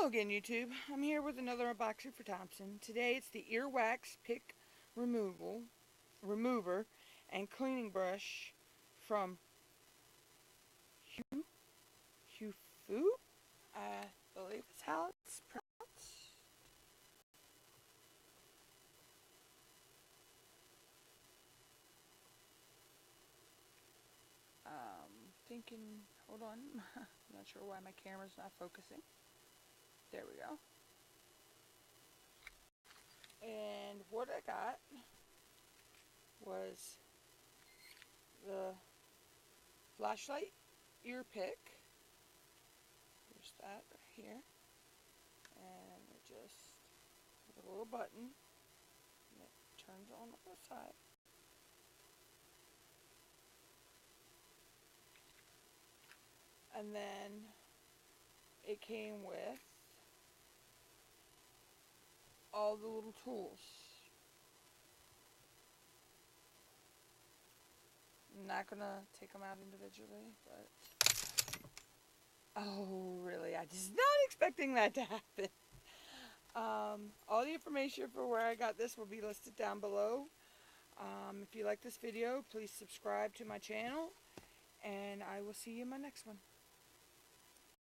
Hello again, YouTube. I'm here with another unboxing for Thompson. Today it's the Earwax Pick Remover and Cleaning Brush from Hufu, I believe is how it's pronounced. Thinking, hold on, I'm not sure why my camera's not focusing. There we go. And what I got was the flashlight ear pick. There's that right here. And it just has a little button. And it turns on the side. And then it came with all the little tools. I'm not gonna take them out individually, but oh really, I was not expecting that to happen. All the information for where I got this will be listed down below. If you like this video, please subscribe to my channel, and I will see you in my next one.